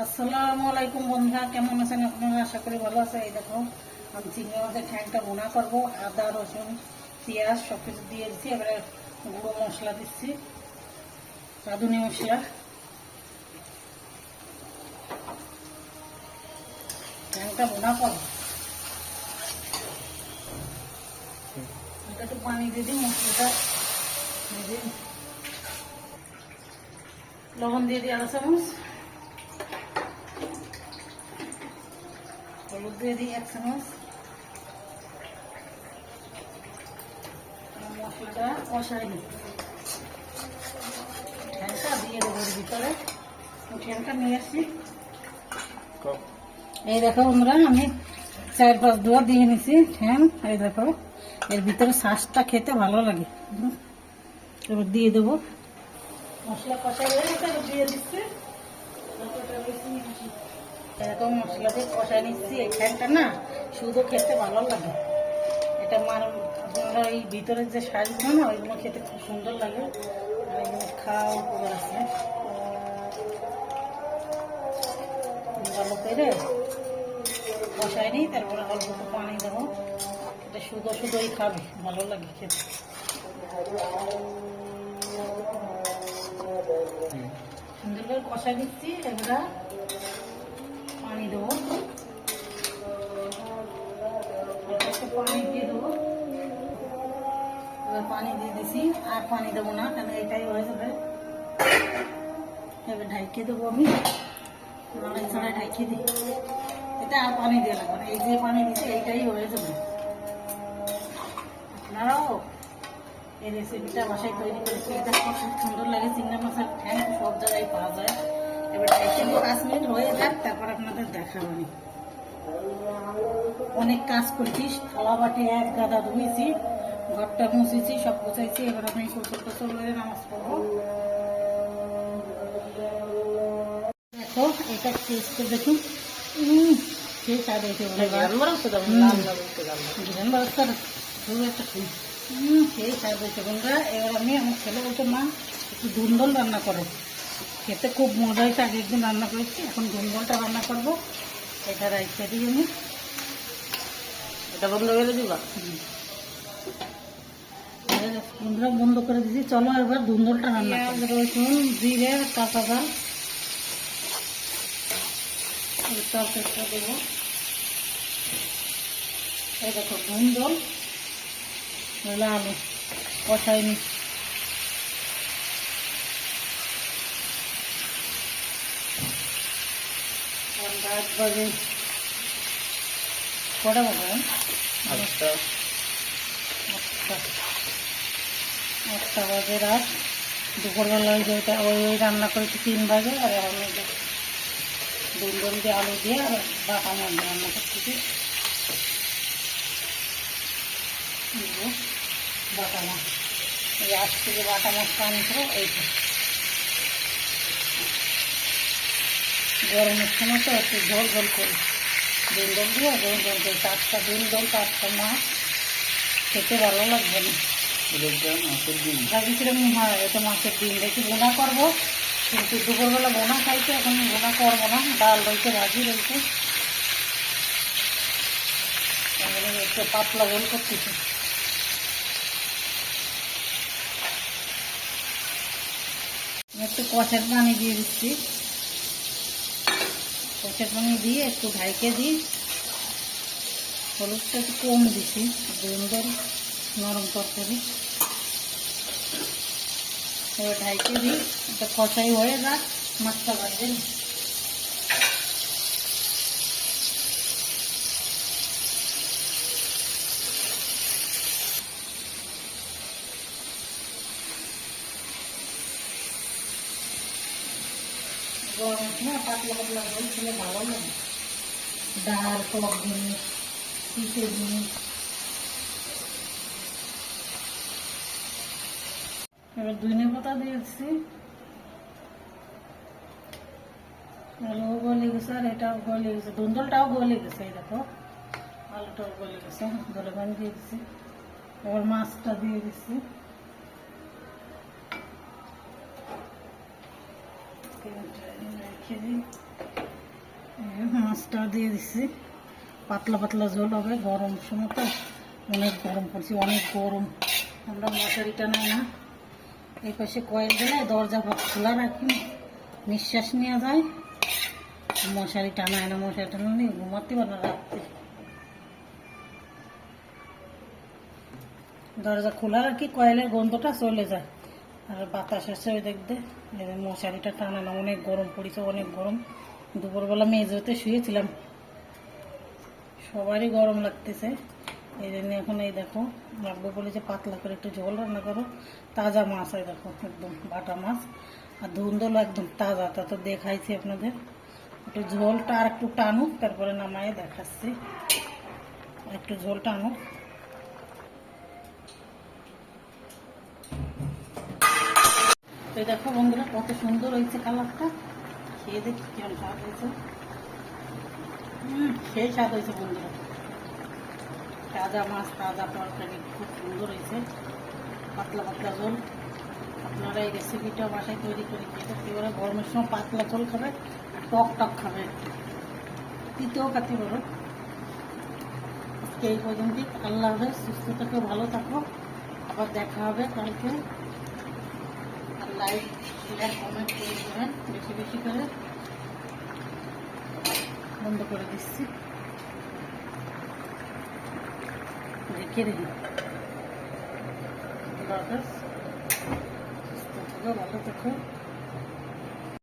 আসসালামু আলাইকুম বন্ধুরা, কেমন আছেন আপনারা? আশা করি ভালো আছে। এই দেখো, আমি চিংড়ি মাছের ঠ্যাংটা ভুনা করবো। আদা, রসুন, পেঁয়াজ সব কিছু দিয়ে দিচ্ছি। এবারে গুঁড়ো মশলা দিচ্ছি, রাঁধুনি মশলা। ঠ্যাংটা ভুনা করবো, একটু পানি দিয়ে দিই। মশলাটা লবণ দিয়ে দিই 1/2 চামচ, হলুদ দিয়ে দিই 1 চামচ। মশলাটা কষাই নিই, ঠ্যাংটা দিয়ে দেবো এর ভিতরে। ঠ্যাংটা নিয়ে আসছি। এই দেখো বন্ধুরা, আমি 4-5 দোয়া দিয়ে নিছি ঠ্যাং। এই দেখো, এর ভিতরে শাঁসটা খেতে ভালো লাগে। এবার দিয়ে দেবো। মশলা কষাই হয়ে গেছে, এবার দিয়ে দিচ্ছি। এরকম মশলা দিয়ে কষাই নিচ্ছি। এই ঠ্যাংটা না শুধু খেতে ভালো লাগে। এটা আপনারা এই ভিতরের যে শাঁসগুলো না, ওইগুলো খেতে খুব সুন্দর লাগে। আর এগুলো খাওয়া উপকার আছে। ভালো করে কষাই নিই, তারপরে অল্প একটু পানি দেবো। এটা শুধুই খাবে, ভালো লাগে খেতে। সুন্দর করে কষাই দিচ্ছি। এবার পানি দেবো, একটু পানি দিয়ে দেবো। এবার পানি দিয়ে দিছি, আর পানি দেবো না, কারণ এটাই হয়ে যাবে। এবার ঢাইকে দেবো আমি, লড়াই ছাড়াই ঢাইকে দিই। এটা আর পানি দিয়ে লাগবে না, এই যে পানি দিচ্ছে এইটাই হয়ে যাবে। আপনারাও এই রেসিপিটা বাসায় তৈরি করেছি। এটা খুব সুন্দর লাগে। চিংড়ি মাছের ঠ্যাং সব জায়গায় পাওয়া যায়। এবার 5 মিনিট হয়ে যাক, তারপর আপনাদের দেখাবো। অনেক কাজ করেছি, থালা বাটি এক গাদা ধুয়েছি, ঘরটা মুছেছি, সব গুছাইছি। এবার আমি গোসল করে নামাজ পড়বো। দেখো, এটা টেস্ট করে দেখুন। সেই স্বাদ হয়েছে, সেই স্বাদ হয়েছে বন্ধুরা। এবার আমি আমার ছেলে বলতে, মা একটু ধুন্দল রান্না করো, খেতে খুব মজা হয়েছে। আগে একদিন রান্না করেছি, এখন ধুন্দলটা রান্না করবো। এটা রাইখে দিই আমি। এটা বন্ধ করে দিবা? বন্ধুরা বন্ধ করে দিচ্ছি। চলো এবার ধুন্দলটা রান্না করি। রসুন, জিরে, কাঁচা ঝাল তরকারিটা দেবো। এই দেখো ধুন্দল, আলু কষাই নি। রাত বাজে কটা বাজে? 8টা বাজে রাত। দুপুরবেলা ওই যে ওই রান্না করেছি 3 বাজে। আর আমি ধুন্দল দিয়ে আলু দিয়ে আর বাটা মাছ রান্না করতেছি। বাটা মাছ, এই আজ থেকে বাটা মাছটা আনছিল। এইটা গরমের সময় তো একটু ঝোল ঝোল করি, ধুন্দল দিয়ে ঝোল ঝোল করি। 4টা ধুন্দল, 4টা মাছ, খেতে ভালো লাগবে না। ভাবিছিলাম হ্যাঁ এটা মাছের ডিম রেখে বোনা করবো, কিন্তু দুপুরবেলা বোনা খাইতে, এখন বোনা করবো না। ডাল রয়েছে, ভাজি রয়েছে, একটু পাতলা ঝোল করতেছি। একটু কষের পানি দিয়ে দিচ্ছি। কষের পানি দিয়ে একটু ঢাইকে দিই। হলুদটা একটু কম দিছি, ধুন্দল নরম তরকারি। এবার ঢাইকে দিই, এটা কষাই হয়ে যাক, মাছটা ভাজবেন। গরমের সময় পাতলা পাতলা ঝোল খেলে ভালো লাগে। ডাল, টক জিনিস, পিঠে জিনিস। এবার ধনে পাতা দিয়েছি। আলুও গলে গেছে, আর এটাও গলে গেছে, ধুন্দলটাও গলে গেছে। এই দেখো, আলুটাও গলে গেছে, ধনে পানি দিয়ে দিচ্ছি। এবার মাছটা দিয়ে দিচ্ছি। রেখে দিই। মাছটা দিয়ে দিচ্ছি, পাতলা পাতলা ঝোল হবে, গরম সময় তো অনেক গরম পড়ছে, অনেক গরম। আমরা মশারি টানাই না, এই পাশে কয়েল গেলে দরজা খোলা রাখি, নিঃশ্বাস নেওয়া যায়, মশারি টানায় না, মশারি টানালে ঘুমাতে পারে না রাত্রে। দরজা খোলা রাখি, কয়েলের গন্ধটা চলে যায় আর বাতাস আসে, ওই দেখতে মশারিটা টানা না, অনেক গরম পড়েছে, অনেক গরম। দুপুরবেলা মেঝেতে শুয়েছিলাম, সবারই গরম লাগতেছে, এই জন্য এখন এই দেখো লাগবে বলে যে পাতলা করে একটু ঝোল রান্না করো। তাজা মাছ, এই দেখো একদম বাটা মাছ, আর ধুন্দল একদম তাজা, তা তো দেখাইছি আপনাদের। একটু ঝোলটা আর একটু টানুক, তারপরে নামায় দেখাচ্ছি, একটু ঝোল টানুক। তো দেখো বন্ধুরা কত সুন্দর হয়েছে কালারটা, খেয়ে দেখি কেমন স্বাদ হয়েছে। সেই স্বাদ হয়েছে বন্ধুরা, তাজা মাছ, তাজা তরকারি, খুব সুন্দর হয়েছে, পাতলা পাতলা ঝোল। আপনারা এই রেসিপিটা বাসায় তৈরি করে খেতে এবারে গরমের সময় পাতলা ঝোল খাবে আর টক টক খাবে, তিতেও খাতে পারো। আজকে এই পর্যন্তই, আল্লাহ হাফেজ, সুস্থ থাকো, ভালো থাকো, আবার দেখা হবে কালকে। আর লাইক শেয়ার কমেন্ট করে দেবেন বেশি বেশি করে। বন্ধ করে দিচ্ছি, রেখে দিই। আল্লাহ হাফেজ, সুস্থ থাকো, ভালো থাকো।